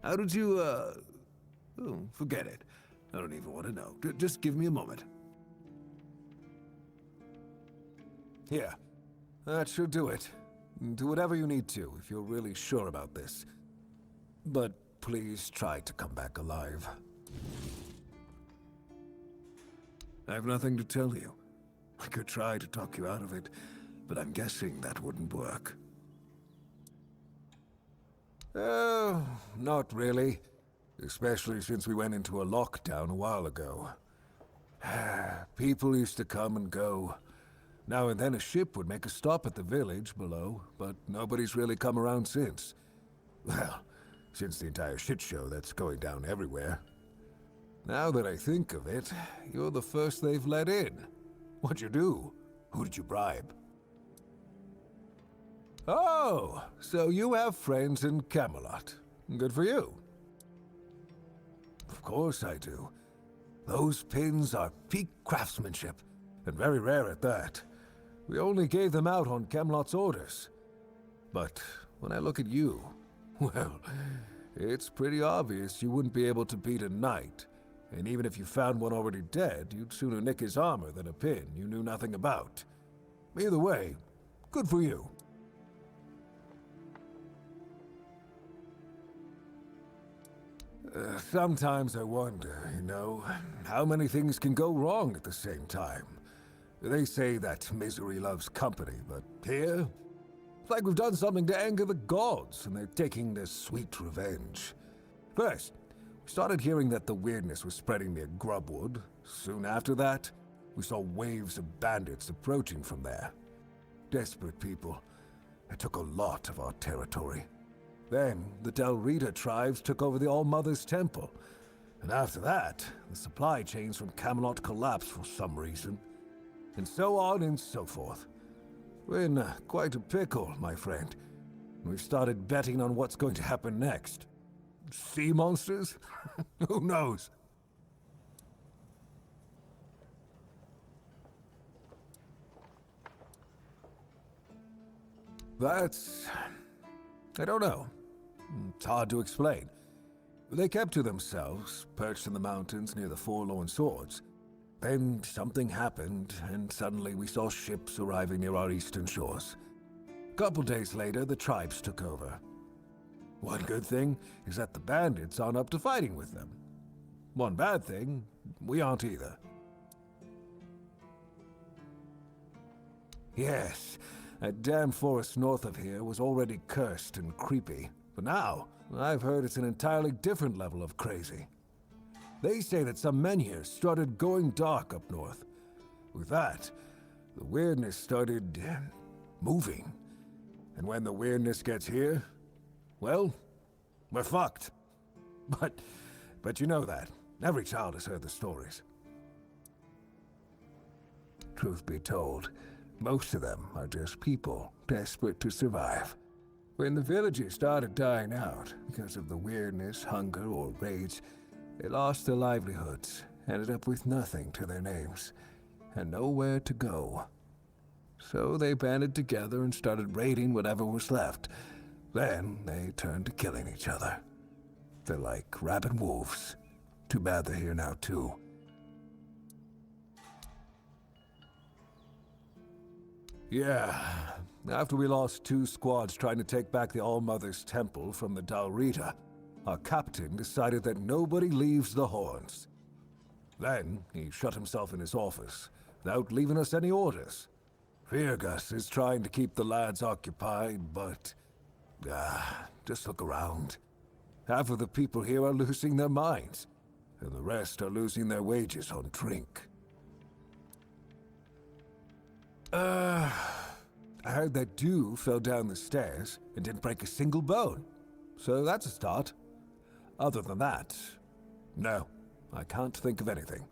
Speaker 6: How did you, Oh, forget it. I don't even want to know. Just give me a moment.
Speaker 12: Here. That should do it. Do whatever you need to, if you're really sure about this. But please try to come back alive.
Speaker 6: I have nothing to tell you. I could try to talk you out of it, but I'm guessing that wouldn't work.
Speaker 12: Oh, not really. Especially since we went into a lockdown a while ago. People used to come and go. Now and then a ship would make a stop at the village below, but nobody's really come around since. Well, since the entire shit show that's going down everywhere. Now that I think of it, you're the first they've let in. What'd you do? Who did you bribe? Oh, so you have friends in Camelot. Good for you. Of course I do. Those pins are peak craftsmanship, and very rare at that. We only gave them out on Camelot's orders. But when I look at you, well, it's pretty obvious you wouldn't be able to beat a knight. And even if you found one already dead, you'd sooner nick his armor than a pin you knew nothing about. Either way, good for you. Sometimes I wonder, how many things can go wrong at the same time. They say that misery loves company, but here, it's like we've done something to anger the gods, and they're taking their sweet revenge. First, We started hearing that the weirdness was spreading near Grubwood. Soon after that, we saw waves of bandits approaching from there. Desperate people. It took a lot of our territory. Then, the Del Rita tribes took over the All-Mother's Temple. And after that, the supply chains from Camelot collapsed for some reason. And so on and so forth. We're in quite a pickle, my friend. We've started betting on what's going to happen next. Sea monsters? Who knows? That's... I don't know. It's hard to explain. They kept to themselves, perched in the mountains near the Forlorn Swords. Then something happened, and suddenly we saw ships arriving near our eastern shores. A couple days later, the tribes took over. One good thing is that the bandits aren't up to fighting with them. One bad thing, we aren't either. Yes, that damn forest north of here was already cursed and creepy. But now, I've heard it's an entirely different level of crazy. They say that some men here started going dark up north. With that, the weirdness started moving. And when the weirdness gets here, well, we're fucked. But you know that. Every child has heard the stories. Truth be told, most of them are just people desperate to survive. When the villagers started dying out because of the weirdness, hunger, or rage, they lost their livelihoods, ended up with nothing to their names, and nowhere to go. So they banded together and started raiding whatever was left. Then they turned to killing each other. They're like rabid wolves. Too bad they're here now, too. Yeah, after we lost 2 squads trying to take back the All-Mother's Temple from the Del Rita, our captain decided that nobody leaves the Horns. Then he shut himself in his office, without leaving us any orders. Virgus is trying to keep the lads occupied, but... just look around. Half of the people here are losing their minds, and the rest are losing their wages on drink. I heard that Dew fell down the stairs and didn't break a single bone. So that's a start. Other than that, no, I can't think of anything.